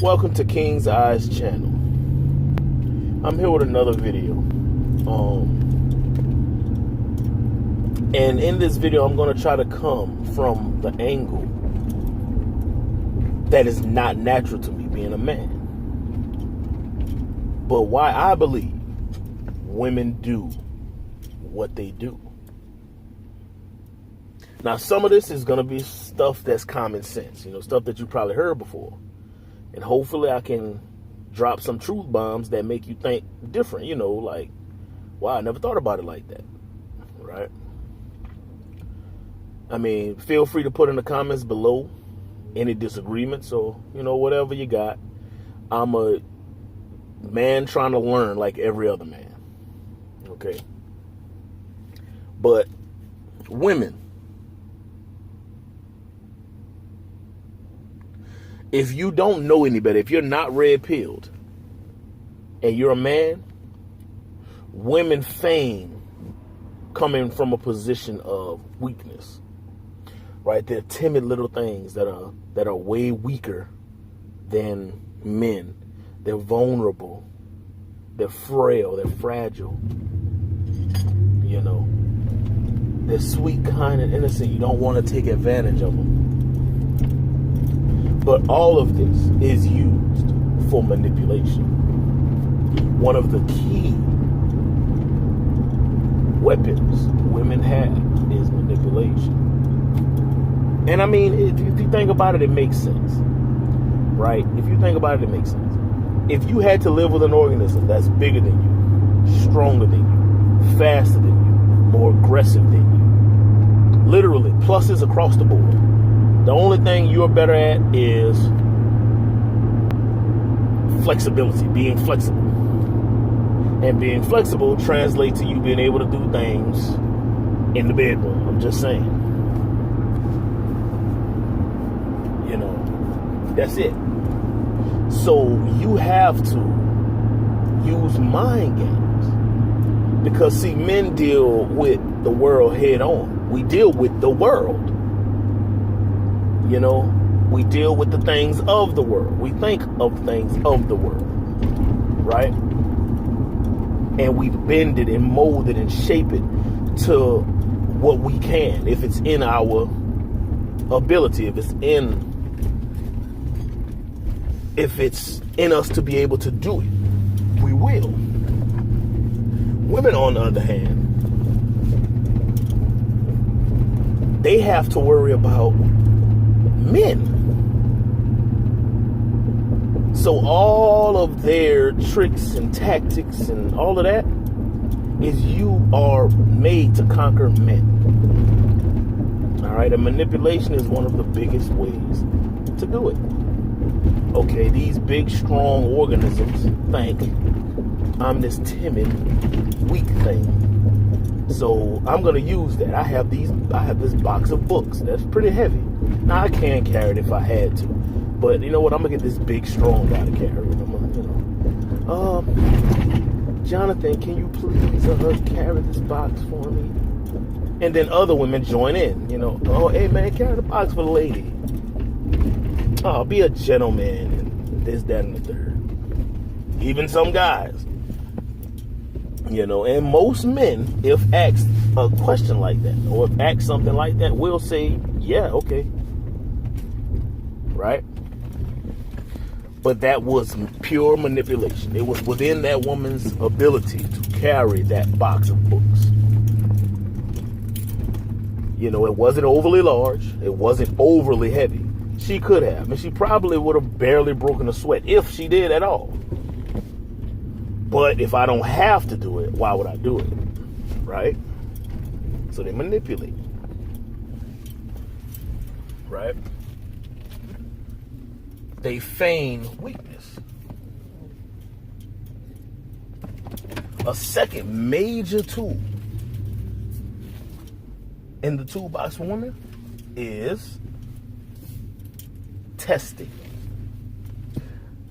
Welcome to King's Eyes channel. I'm here with another video. And in this video, I'm going to try to come from the angle that is not natural to me, being a man. But why I believe women do what they do. Now, some of this is going to be stuff that's common sense, stuff that you probably heard before. And hopefully I can drop some truth bombs that make you think different, like, wow, I never thought about it like that, right? I mean, feel free to put in the comments below any disagreements or, whatever you got. I'm a man trying to learn like every other man, okay? But women, if you don't know any better, if you're not red-pilled and you're a man, women feign coming from a position of weakness, right? They're timid little things that are way weaker than men. They're vulnerable. They're frail. They're fragile. They're sweet, kind, and innocent. You don't want to take advantage of them. But all of this is used for manipulation. One of the key weapons women have is manipulation. And I mean, if you think about it, it makes sense, right? If you think about it, it makes sense. If you had to live with an organism that's bigger than you, stronger than you, faster than you, more aggressive than you, literally pluses across the board, the only thing you're better at is flexibility, being flexible. And being flexible translates to you being able to do things in the bedroom. I'm just saying. That's it. So you have to use mind games. Because, see, men deal with the world head on. We deal with the world. We deal with the things of the world. We think of things of the world, right? And we bend it and mold it and shape it to what we can. If it's in our ability, if it's in us to be able to do it, we will. Women, on the other hand, they have to worry about men. So all of their tricks and tactics and all of that is you are made to conquer men. All right, and manipulation is one of the biggest ways to do it. Okay, these big, strong organisms think I'm this timid, weak thing. So I'm gonna use that. I have this box of books that's pretty heavy. Now I can carry it if I had to, but you know what? I'm gonna get this big, strong guy to carry it. Jonathan, can you please carry this box for me? And then other women join in. Oh, hey man, carry the box for the lady. Oh, be a gentleman, and this, that, and the third. Even some guys. And most men, if asked a question like that, or if asked something like that, will say, yeah, okay. Right? But that was pure manipulation. It was within that woman's ability to carry that box of books. It wasn't overly large. It wasn't overly heavy. She could have, and she probably would have barely broken a sweat if she did at all. But if I don't have to do it, why would I do it? Right? So they manipulate. Right? They feign weakness. A second major tool in the toolbox for women is testing.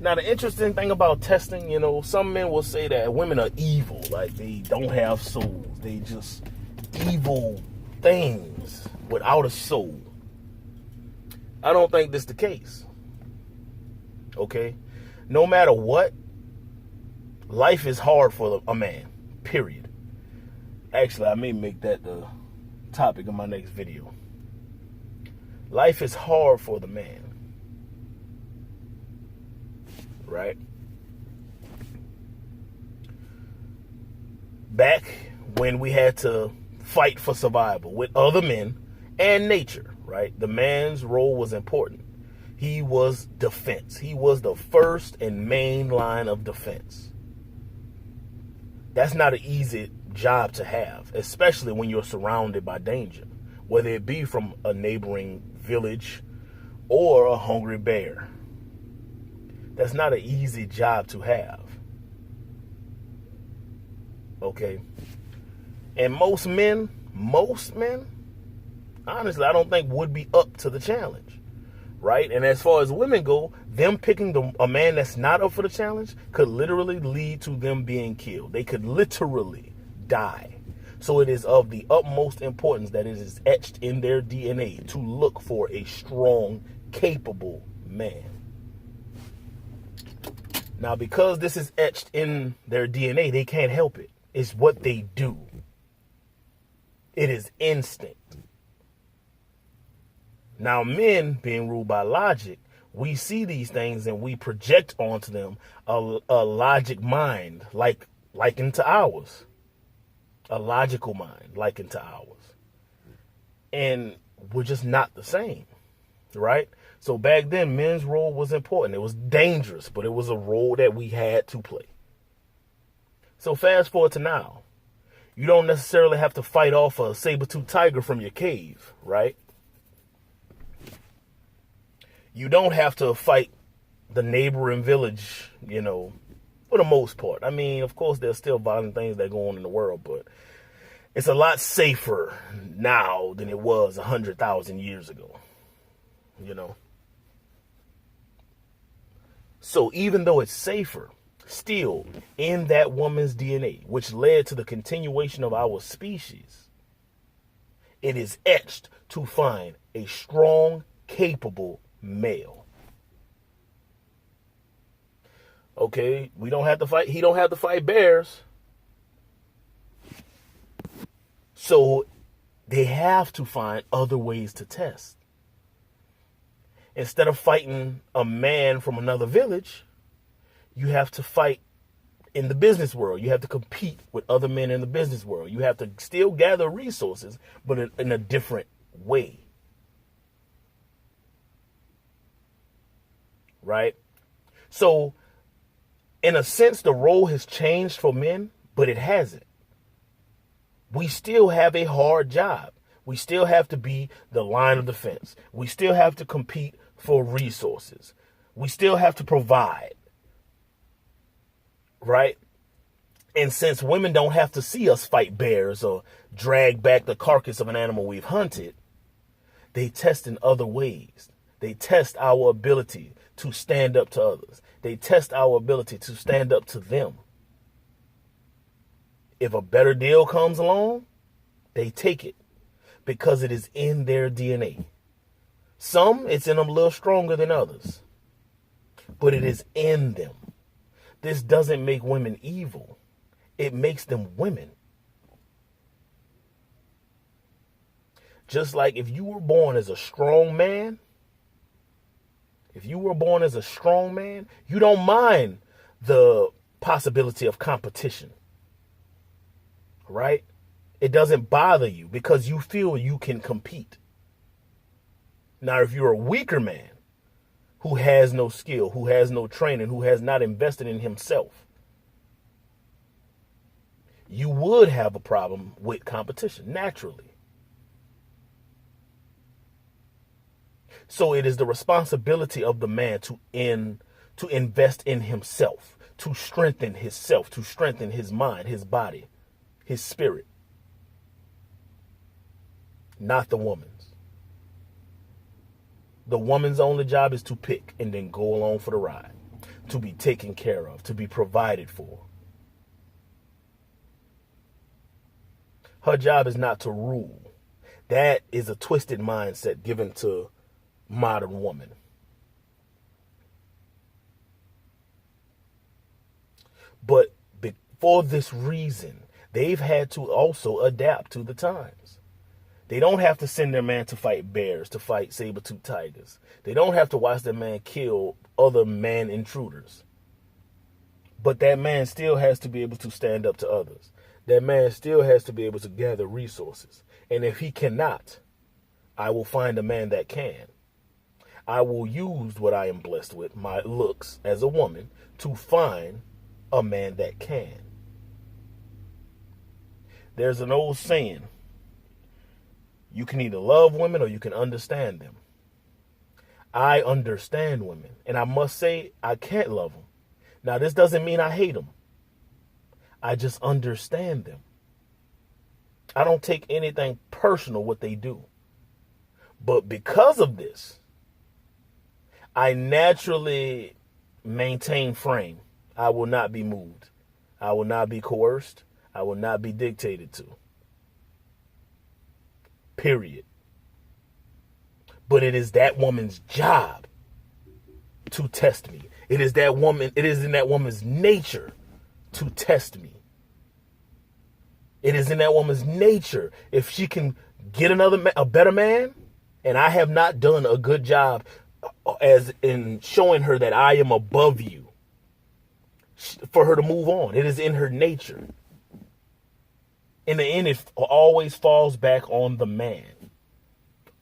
Now, the interesting thing about testing, some men will say that women are evil, like they don't have souls. They just evil things without a soul. I don't think this is the case. Okay? No matter what, life is hard for a man, period. Actually, I may make that the topic of my next video. Life is hard for the man. Right? Back when we had to fight for survival with other men and nature, right? The man's role was important. He was defense. He was the first and main line of defense. That's not an easy job to have, especially when you're surrounded by danger, whether it be from a neighboring village or a hungry bear. That's not an easy job to have. Okay? And most men, honestly, I don't think would be up to the challenge. Right? And as far as women go, them picking a man that's not up for the challenge could literally lead to them being killed. They could literally die. So it is of the utmost importance that it is etched in their DNA to look for a strong, capable man. Now, because this is etched in their DNA, they can't help it. It's what they do. It is instinct. Now, men, being ruled by logic, we see these things and we project onto them a logic mind likened to ours. A logical mind likened to ours. And we're just not the same, right? So back then, men's role was important. It was dangerous, but it was a role that we had to play. So fast forward to now. You don't necessarily have to fight off a saber-toothed tiger from your cave, right? You don't have to fight the neighboring village, for the most part. I mean, of course, there's still violent things that go on in the world, but it's a lot safer now than it was 100,000 years ago, So even though it's safer, still in that woman's DNA, which led to the continuation of our species, it is etched to find a strong, capable male. Okay, we don't have to fight. He don't have to fight bears. So they have to find other ways to test. Instead of fighting a man from another village, you have to fight in the business world. You have to compete with other men in the business world. You have to still gather resources, but in a different way. Right? So, in a sense, the role has changed for men, but it hasn't. We still have a hard job. We still have to be the line of defense. We still have to compete for resources. We still have to provide. Right? And since women don't have to see us fight bears or drag back the carcass of an animal we've hunted, they test in other ways. They test our ability to stand up to others. They test our ability to stand up to them. If a better deal comes along, they take it because it is in their DNA. Some, it's in them a little stronger than others, but it is in them. This doesn't make women evil. It makes them women. Just like if you were born as a strong man, you don't mind the possibility of competition, right? It doesn't bother you because you feel you can compete. Now, if you're a weaker man who has no skill, who has no training, who has not invested in himself, you would have a problem with competition, naturally. So it is the responsibility of the man to invest in himself, to strengthen himself, to strengthen his mind, his body, his spirit. Not the woman's. The woman's only job is to pick and then go along for the ride, to be taken care of, to be provided for. Her job is not to rule. That is a twisted mindset given to modern woman. But for this reason, they've had to also adapt to the times. They don't have to send their man to fight bears, to fight saber-toothed tigers. They don't have to watch their man kill other man intruders. But that man still has to be able to stand up to others. That man still has to be able to gather resources. And if he cannot, I will find a man that can. I will use what I am blessed with, my looks as a woman, to find a man that can. There's an old saying, you can either love women or you can understand them. I understand women, and I must say I can't love them. Now, this doesn't mean I hate them. I just understand them. I don't take anything personal what they do. But because of this, I naturally maintain frame. I will not be moved. I will not be coerced. I will not be dictated to. Period. But it is that woman's job to test me. It is in that woman's nature to test me. It is in that woman's nature. If she can get a better man, and I have not done a good job as in showing her that I am above you, for her to move on. It is in her nature. In the end, it always falls back on the man.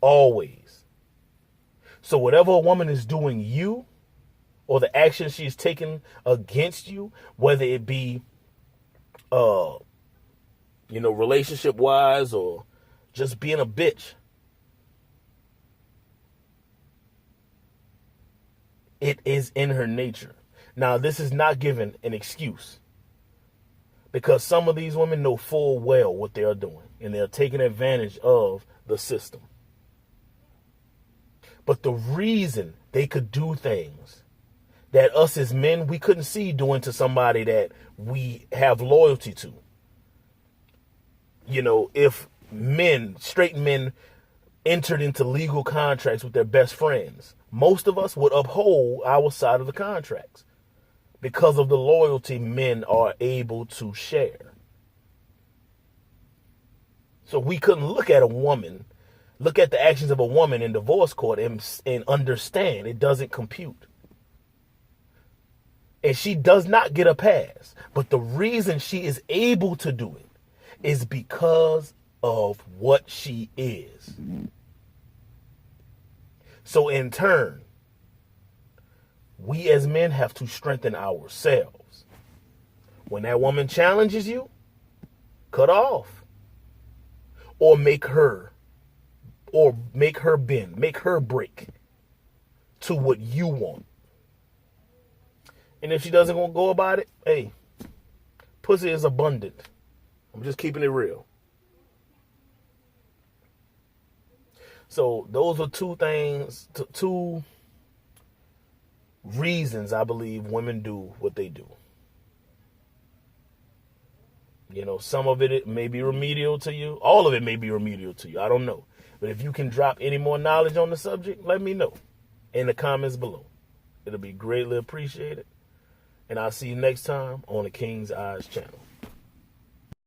Always. So whatever a woman is doing you, or the action she's taking against you, whether it be, relationship wise or just being a bitch, it is in her nature. Now, this is not given an excuse, because some of these women know full well what they are doing, and they're taking advantage of the system. But the reason they could do things that us as men, we couldn't see doing to somebody that we have loyalty to. If straight men entered into legal contracts with their best friends, most of us would uphold our side of the contracts because of the loyalty men are able to share. So we couldn't look at the actions of a woman in divorce court and understand it doesn't compute. And she does not get a pass. But the reason she is able to do it is because of what she is. So in turn, we as men have to strengthen ourselves. When that woman challenges you, cut off. Or make her bend, make her break to what you want. And if she doesn't want to go about it, hey, pussy is abundant. I'm just keeping it real. So those are two reasons I believe women do what they do. Some of it may be remedial to you. All of it may be remedial to you. I don't know. But if you can drop any more knowledge on the subject, let me know in the comments below. It'll be greatly appreciated. And I'll see you next time on the King's Eyes channel.